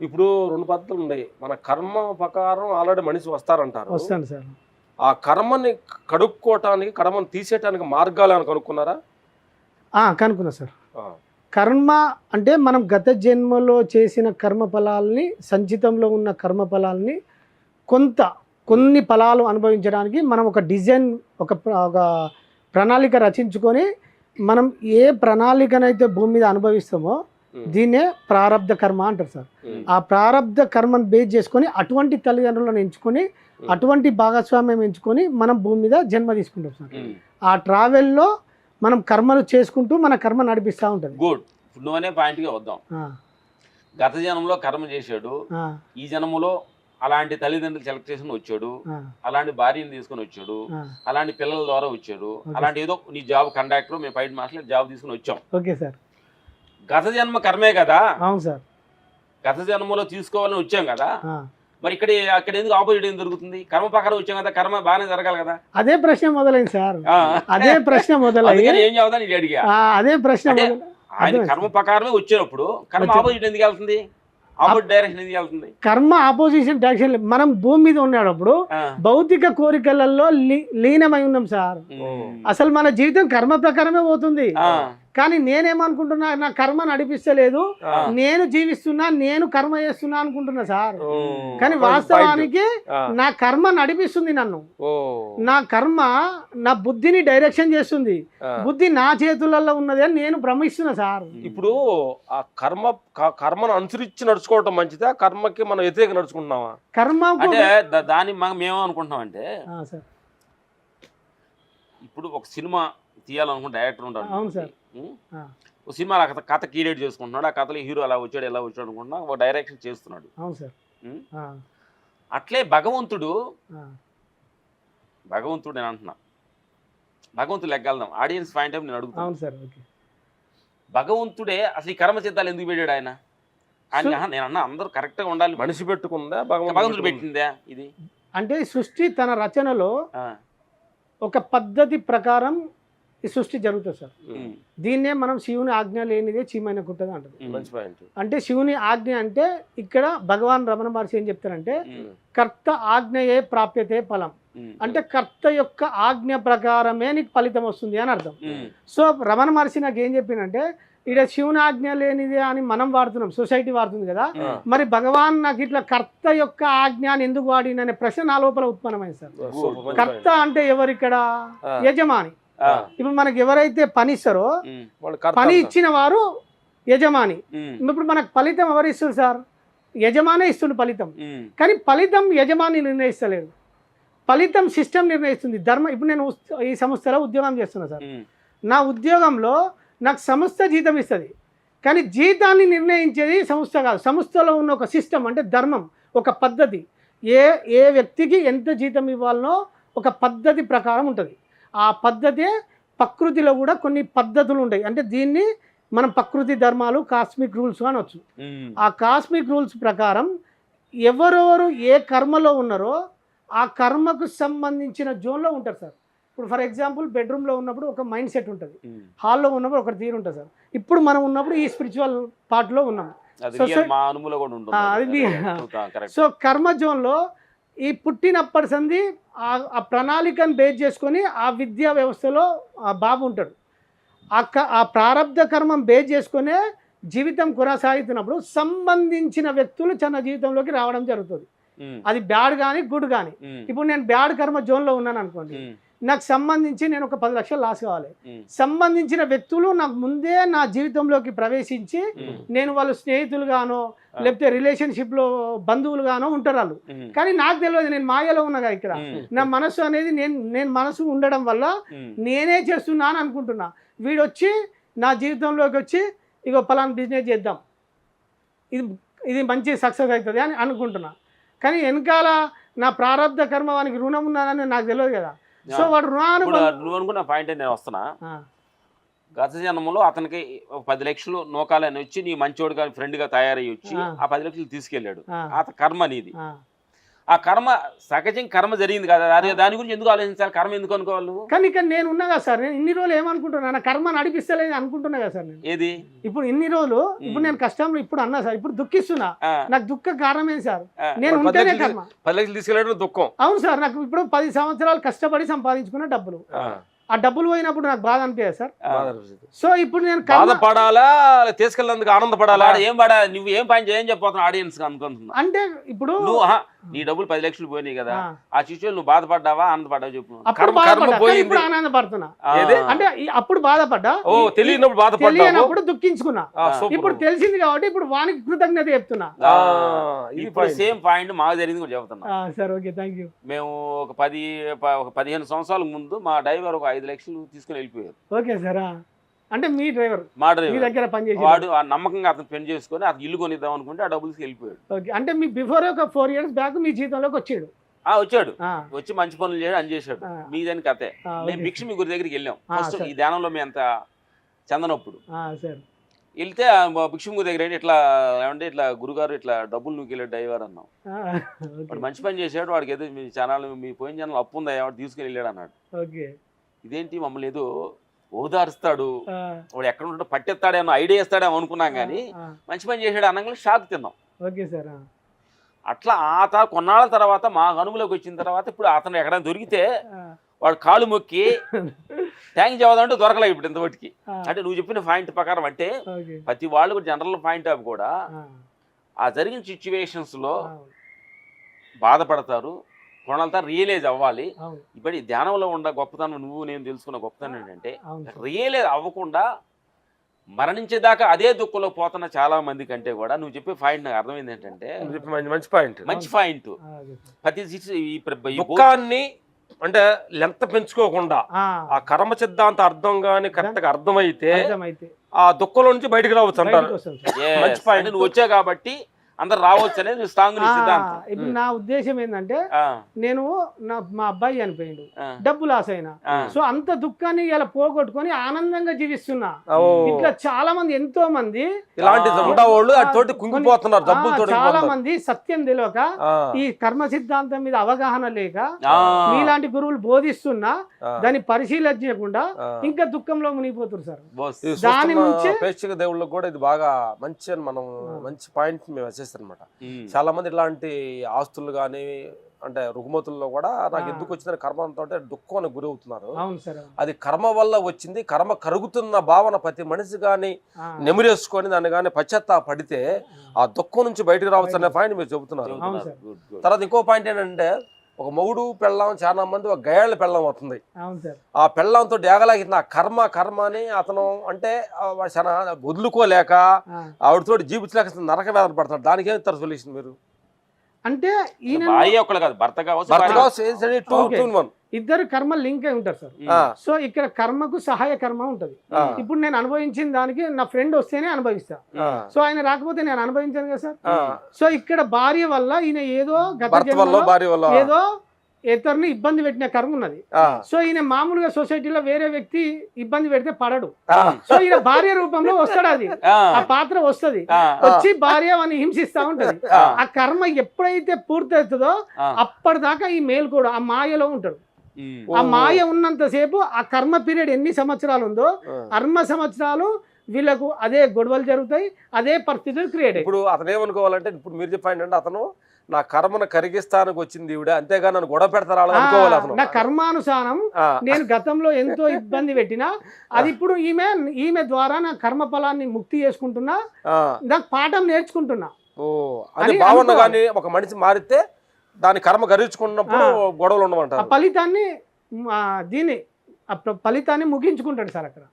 ఇప్పుడు 2 పద్ధతులు ఉన్నాయి. మన కర్మ ప్రకారం ఆల్రెడీ మనిషి వస్తారంటారు. వస్తాను సార్. ఆ కర్మని కడుక్కోవటానికి, కర్మని తీసేయటానికి మార్గాలు ఏమైనా కనుక్కున్నారా? కనుక్కున్నా సార్. కర్మ అంటే మనం గత జన్మలో చేసిన కర్మ ఫలాల్ని, సంచితంలో ఉన్న కర్మ ఫలాల్ని కొన్ని ఫలాలు అనుభవించడానికి మనం ఒక డిజైన్, ఒక ప్రణాళిక రచించుకొని మనం ఏ ప్రణాళికనైతే భూమి మీద అనుభవిస్తామో దీన్నే ప్రారబ్ధ కర్మ అంటారు సార్. ఆ ప్రారబ్ధ కర్మను బేస్ చేసుకొని అటువంటి తల్లిదండ్రులను ఎంచుకొని అటువంటి భాగస్వామ్యం ఎంచుకొని మనం భూమి మీద జన్మ తీసుకుంటాం సార్. ఆ ట్రావెల్లో మనం కర్మలు చేసుకుంటూ మన కర్మ నడిపిస్తూ ఉంటుంది. గుడ్. నువ్వు అనే పాయింట్గా వద్దాం. గత జన్మలో కర్మ చేశాడు, ఈ జన్మలో అలాంటి తల్లిదండ్రులు సెలెక్ట్ చేసుకుని వచ్చాడు, అలాంటి భార్యను తీసుకుని వచ్చాడు, అలాంటి పిల్లల ద్వారా వచ్చాడు, అలాంటి ఏదో నీ జాబ్ కండక్టర్ మేము ఫైట్ మాస్టర్ జాబ్ తీసుకుని వచ్చాం. Okay sir. గత జన్మ కర్మే కదా. అవును సార్. గత జన్మలో తీసుకోవాలని వచ్చాం కదా, మరి అక్కడ ఎందుకు ఆపోజిట్ ఏం జరుగుతుంది? కర్మ ప్రకారం వచ్చాం కదా, కర్మ బాగానే జరగాలి కదా. అదే ప్రశ్న మొదలైంది సార్. అదే ప్రశ్న మొదలైంది. ఏం చదువుతా నేను అడిగా. అదే ప్రశ్న. ఆయన కర్మ ప్రకారమే వచ్చినప్పుడు కర్మ ఆపోజిట్ ఎందుకు వెళ్తుంది? ఆపోజిట్ డైరెక్షన్ ఎందుకు వెళ్తుంది? కర్మ ఆపోజిషన్ డైరెక్షన్. మనం భూమి మీద ఉన్నప్పుడు భౌతిక కోరికలలో లీనమై ఉన్నాం సార్. అసలు మన జీవితం కర్మ ప్రకారమే పోతుంది. కానీ నేనేమనుకుంటున్నా, నా కర్మ నడిపిస్తలేదు, నేను జీవిస్తున్నా, నేను కర్మ చేస్తున్నా అనుకుంటున్నా సార్. కానీ వాస్తవానికి నా కర్మ నడిపిస్తుంది నన్ను. నా కర్మ నా బుద్ధిని డైరెక్షన్ చేస్తుంది. బుద్ధి నా చేతులలో ఉన్నది అని నేను భ్రమిస్తున్నా సార్. ఇప్పుడు ఆ కర్మను అనుసరించి నడుచుకోవటం మంచిదా, కర్మకి మనం వ్యతిరేక నడుచుకుంటున్నావా? కర్మ అంటే దాన్ని మేము అనుకుంటున్నాం అంటే, ఇప్పుడు ఒక సినిమా తీయాలనుకుంటే డైరెక్టర్ ఉంటాడు. అవును సార్. ఒక సినిమా కథ క్రియేట్ చేసుకుంటున్నాడు, ఆ కథలో హీరో అలా వచ్చాడు ఎలా వచ్చాడు అనుకుంటున్నా ఒక డైరెక్షన్ చేస్తున్నాడు. అవును సార్. అట్లే భగవంతుడు నేను అంటున్నా, భగవంతుడు లెక్కగలుదాం, ఆడియన్స్ పాయింట్ ఆఫ్ నేను అడుగుతాను. భగవంతుడే అసలు ఈ కర్మ సిద్ధాలు ఎందుకు పెట్టాడు ఆయన? నేను అన్నా అందరూ కరెక్ట్ గా ఉండాలి. మనిషి పెట్టుకుందా, భగవంతుడు పెట్టిందా? ఇది అంటే సృష్టి తన రచనలో ఒక పద్ధతి ప్రకారం ఈ సృష్టి జరుగుతుంది సార్. దీన్నే మనం శివుని ఆజ్ఞ లేనిదే చీమైన కుట్టదు అంటది. అంటే శివుని ఆజ్ఞ అంటే ఇక్కడ భగవాన్ రమణ మహర్షి ఏం చెప్తారంటే, కర్త ఆజ్ఞయే ప్రాప్యతే ఫలం. అంటే కర్త యొక్క ఆజ్ఞ ప్రకారమే నీకు ఫలితం వస్తుంది అని అర్థం. సో రమణ మహర్షి నాకు ఏం చెప్పిందంటే, ఇక్కడ శివుని ఆజ్ఞ లేనిదే అని మనం వాడుతున్నాం, సొసైటీ వాడుతుంది కదా, మరి భగవాన్ నాకు ఇట్లా కర్త యొక్క ఆజ్ఞ అని ఎందుకు వాడిననే ప్రశ్న నా లోపల ఉత్పన్నమైంది సార్. కర్త అంటే ఎవరిక్కడ? యజమాని. ఇప్పుడు మనకి ఎవరైతే పని ఇస్తారో పని ఇచ్చిన వారు యజమాని. ఇప్పుడు మనకు ఫలితం ఎవరు ఇస్తుంది సార్? యజమానే ఇస్తుంది ఫలితం. కానీ ఫలితం యజమాని నిర్ణయిస్తలేదు, ఫలితం సిస్టమ్ నిర్ణయిస్తుంది. ఇప్పుడు నేను ఈ సంస్థలో ఉద్యోగం చేస్తున్నా సార్. నా ఉద్యోగంలో నాకు సంస్థ జీతం ఇస్తుంది, కానీ జీతాన్ని నిర్ణయించేది సంస్థ కాదు. సంస్థలో ఉన్న ఒక సిస్టమ్ అంటే ధర్మం, ఒక పద్ధతి. ఏ వ్యక్తికి ఎంత జీతం ఇవ్వాలనో ఒక పద్ధతి ప్రకారం ఉంటుంది. ఆ పద్ధతే ప్రకృతిలో కూడా కొన్ని పద్ధతులు ఉంటాయి. అంటే దీన్ని మనం ప్రకృతి ధర్మాలు, కాస్మిక్ రూల్స్ అనొచ్చు. ఆ కాస్మిక్ రూల్స్ ప్రకారం ఎవరెవరు ఏ కర్మలో ఉన్నారో ఆ కర్మకు సంబంధించిన జోన్లో ఉంటారు సార్. ఇప్పుడు ఫర్ ఎగ్జాంపుల్ బెడ్రూమ్లో ఉన్నప్పుడు ఒక మైండ్ సెట్ ఉంటుంది, హాల్లో ఉన్నప్పుడు ఒక తీరు ఉంటుంది సార్. ఇప్పుడు మనం ఉన్నప్పుడు ఈ స్పిరిచువల్ పార్ట్లో ఉన్నాం. సో కర్మ జోన్లో ఈ పుట్టినప్పటి సంది ఆ ప్రణాళికను బేస్ చేసుకొని ఆ విద్యా వ్యవస్థలో ఆ బాబు ఉంటాడు. ఆ ప్రారబ్ధ కర్మం బేస్ చేసుకునే జీవితం కొనసాగుతున్నప్పుడు సంబంధించిన వ్యక్తులు తన జీవితంలోకి రావడం జరుగుతుంది. అది బ్యాడ్ కానీ గుడ్ కానీ. ఇప్పుడు నేను బ్యాడ్ కర్మ జోన్లో ఉన్నాను అనుకోండి, నాకు సంబంధించి నేను ఒక 10 లక్షలు లాస్ కావాలి. సంబంధించిన వ్యక్తులు నాకు ముందే నా జీవితంలోకి ప్రవేశించి నేను వాళ్ళ స్నేహితులుగానో లేకపోతే రిలేషన్షిప్లో బంధువులుగానో ఉంటారు వాళ్ళు. కానీ నాకు తెలియదు, నేను మాయలో ఉన్నగా. ఇక్కడ నా మనసు అనేది నేను మనసు ఉండడం వల్ల నేనే చేస్తున్నా అని అనుకుంటున్నా. వీడు వచ్చి నా జీవితంలోకి వచ్చి ఇగో పలానా బిజినెస్ చేద్దాం, ఇది మంచి సక్సెస్ అవుతుంది అని అనుకుంటున్నా. కానీ వెనకాల నా ప్రారబ్ధ కర్మ వానికి రుణం ఉన్నానని నాకు తెలియదు కదా. సో వాడు నువ్వు అనుకున్న పాయింట్ నేను వస్తున్నా. గత జన్మలో అతనికి 10 లక్షలు నోకాలని వచ్చి నీ మంచోడుగా ఫ్రెండ్గా తయారయ్యి వచ్చి ఆ 10 లక్షలు తీసుకెళ్ళాడు. అత కర్మ నీది. ఆ కర్మ సహజం కర్మ జరిగింది కదా, అదే దాని గురించి ఎందుకు ఆలోచించాలి? కర్మ ఎందుకు అనుకోవాలి నువ్వు? కానీ ఇక్కడ నేను ఉన్నా కదా సార్, నేను ఇన్ని రోజులు ఏమనుకుంటున్నా, నా కర్మ నడిపిస్తలేదు అనుకుంటున్నా కదా సార్ నేను. ఏది ఇప్పుడు ఇన్ని రోజులు ఇప్పుడు నేను కష్టంలో ఇప్పుడు అన్నా సార్, ఇప్పుడు దుఃఖిస్తున్నా. నాకు దుఃఖ కారణం ఏంటి సార్? నేను ఉంటేనే కర్మ. 10 లక్షలు తీసుకెళ్ళడం దుఃఖం. అవును సార్, నాకు ఇప్పుడు 10 సంవత్సరాలు కష్టపడి సంపాదించుకున్న డబ్బులు, ఆ డబ్బులు పోయినప్పుడు నాకు బాధ అనిపించదు సార్. సో ఇప్పుడు నేను బాధపడాలా తీసుకెళ్ళినందుకు ఆనందపడాలా? ఏం పడా నువ్వు ఏం పని చేయని చెప్పిపోతున్నావు ఆడియన్స్ అనుకుంటున్నా. అంటే ఇప్పుడు నువ్వు నీ డబ్బులు 10 లక్షలు పోయినాయి కదా, ఆ సిచ్యువేషన్ నువ్వు బాధపడ్డావా ఆనందపడ్డావా చెప్పు. ఇప్పుడు ఆనందపడుతున్నా. అంటే అప్పుడు బాధపడ్డా, తెలియనప్పుడు బాధపడ్డా, దుఃఖించుకున్నా. ఇప్పుడు తెలిసింది కాబట్టి ఇప్పుడు వానికి కృతజ్ఞత చెప్తున్నా. ఇప్పుడు సేమ్ పాయింట్ మాకు జరిగింది కూడా చెప్తున్నా సార్. Okay, thank you. మేము ఒక 15 సంవత్సరాల ముందు మా డ్రైవర్ ఒక 5 లక్షలు తీసుకుని వెళ్ళిపోయారు. Okay sir. అంటే మీ డ్రైవర్ మా డ్రైవర్ మీ దగ్గర పనిచేసి వాడు ఆ నమ్మకంగా అతను పెళ్లి చేసుకుని అతను ఇల్లు కొనిద్దాం అనుకుంటే ఆ డబ్బులు వెళ్ళిపోయాడు. ఓకే, అంటే మీ బిఫోర్ ఒక 4 years బ్యాక్ మీ జీతంలోకి వచ్చాడు. వచ్చాడు, వచ్చి మంచి పనులు చేయడం అని చేశాడు. మీదని కథే. మేము భిక్ష మీ గురి దగ్గరికి వెళ్ళాం ఫస్ట్ ఈ ధ్యానంలో మేము అంత చందనప్పుడు వెళ్తే భిక్షం గురి దగ్గర ఇట్లా ఏమంటే ఇట్లా గురుగారు ఇట్లా డబ్బులు నువ్వు వెళ్ళాడు డ్రైవర్ అన్నాం. వాడు మంచి పని చేశాడు, వాడికి ఏదో మీ ఛానల్ మీ పోయిన ఛానల్ అప్పు ఉందా వాడు తీసుకుని వెళ్ళాడు అన్నాడు. ఇదేంటి మమ్మల్ని ఏదో ఓదారుస్తాడు, వాడు ఎక్కడ ఉంటాడో పట్టెత్తాడేమో ఐడియా ఇస్తాడేమో అనుకున్నాం, కానీ మంచి పని చేశాడు అనగా షాక్ తిన్నాం. Okay sir. అట్లా ఆ కొన్నాళ్ళ తర్వాత మా అనుములోకి వచ్చిన తర్వాత ఇప్పుడు అతను ఎక్కడైనా దొరికితే వాడు కాలు మొక్కి థ్యాంక్స్ చెబుదామంటే దొరకలేదు ఇప్పుడు ఇంతవరకు. అంటే నువ్వు చెప్పిన పాయింట్ ప్రకారం అంటే ప్రతి వాళ్ళు కూడా జనరల్ పాయింట్ ఆఫ్ కూడా ఆ జరిగిన సిచ్యువేషన్స్ లో బాధపడతారు, కొనాలంతా రియలైజ్ అవ్వాలి. ఇప్పుడు ఈ ధ్యానంలో ఉండ గొప్పతనం నువ్వు నేను తెలుసుకున్న గొప్పతనం ఏంటంటే రియలైజ్ అవ్వకుండా మరణించేదాకా అదే దుఃఖంలో పోతున్న చాలా మంది కంటే కూడా నువ్వు చెప్పే పాయింట్ నాకు అర్థమైంది ఏంటంటే మంచి పాయింట్. ప్రతి దుఃఖాన్ని అంటే లెంత పెంచుకోకుండా ఆ కర్మ సిద్ధాంత అర్థం గాని కరెక్ట్ గా అర్థమైతే ఆ దుఃఖంలో నుంచి బయటకు రావచ్చు అంటారు. మంచి పాయింట్. నువ్వు వచ్చావు కాబట్టి అందరు రావచ్చు అనేది స్ట్రాంగ్ సిద్ధాంతం. ఇప్పుడు నా ఉద్దేశం ఏంటంటే నేను మా అబ్బాయి చనిపోయిండు, డబ్బు లాస్ అయినా, సో అంత దుఃఖాన్ని ఇలా పోగొట్టుకొని ఆనందంగా జీవిస్తున్నా. ఇట్లా చాలా మంది ఎంతో మంది చాలా మంది సత్యం తెలియక ఈ కర్మ సిద్ధాంతం మీద అవగాహన లేక మీలాంటి గురువులు బోధిస్తున్నా దాన్ని పరిశీలించకుండా ఇంకా దుఃఖంలో మునిగిపోతారు సార్. దాని నుంచి ప్రేక్షక దేవుళ్ళకి కూడా ఇది బాగా మంచి అని మనం మంచి పాయింట్ మేము అనమాట. చాలా మంది ఇలాంటి ఆస్తులు కానీ అంటే రుగ్మతుల్లో కూడా నాకు ఎందుకు వచ్చిందని కర్మంతో దుఃఖానికి గురి అవుతున్నారు. అది కర్మ వల్ల వచ్చింది, కర్మ కరుగుతున్న భావన ప్రతి మనిషి కానీ నెమిరేసుకొని దాన్ని కానీ పశ్చాత్తాపడితే ఆ దుఃఖం నుంచి బయటకు రావచ్చు అనే పాయింట్ మీరు చెబుతున్నారు. తర్వాత ఇంకో పాయింట్ ఏంటంటే ఒక మొగుడు పెళ్ళం చాలా మంది ఒక గయాళ్ళ పెళ్ళం అవుతుంది. ఆ పెళ్ళంతో డేగలాగిన కర్మ అని అతను అంటే చాలా వదులుకోలేక ఆవిడతో జీవించలేక నరక వేదన పడతాడు. దానికి ఏమి ఇస్తారు సొల్యూషన్ మీరు? అంటే ఇద్దరు కర్మ లింక్ అయి ఉంటారు సార్. సో ఇక్కడ కర్మకు సహాయ కర్మ ఉంటది. ఇప్పుడు నేను అనుభవించిన దానికి నా ఫ్రెండ్ వస్తేనే అనుభవిస్తా, సో ఆయన రాకపోతే నేను అనుభవించాను కదా సార్. సో ఇక్కడ భార్య వల్ల ఈయన ఏదో ఏదో ఇతరుని ఇబ్బంది పెట్టిన కర్మ ఉన్నది. సో ఈయన మామూలుగా సొసైటీలో వేరే వ్యక్తి ఇబ్బంది పెడితే పడడు, సో ఈయన భార్య రూపంలో వస్తాడు. అది ఆ పాత్ర వస్తుంది, వచ్చి భార్య అని హింసిస్తా ఉంటది. ఆ కర్మ ఎప్పుడైతే పూర్తవుతుందో అప్పటిదాకా ఈ మేలు కూడా ఆ మాయలో ఉంటాడు. ఆ మాయ ఉన్నంతసేపు ఆ కర్మ పీరియడ్ ఎన్ని సంవత్సరాలు ఉందో అర్మ సంవత్సరాలు వీళ్ళకు అదే గొడవలు జరుగుతాయి, అదే పరిస్థితులు క్రియేట్ అయ్యి. ఇప్పుడు అతను ఏమనుకోవాలంటే ఇప్పుడు మీరు చెప్పండి అంటే అతను నా కర్మను కరిగిస్తానికి వచ్చింది ఈవిడ, అంతేగా నన్ను గొడవ పెడతారా అనుకోవాలి. నా కర్మానుసారం నేను గతంలో ఎంతో ఇబ్బంది పెట్టినా అది ఇప్పుడు ఈమె ద్వారా నా కర్మ ఫలాన్ని ముక్తి చేసుకుంటున్నా, నాకు పాఠం నేర్చుకుంటున్నా. అది భావన కానీ ఒక మనిషి మారితే దాని కర్మ గరించుకున్నప్పుడు గొడవలు ఉండమంటారు. ఫలితాన్ని ముగించుకుంటాడు సార్ అక్కడ.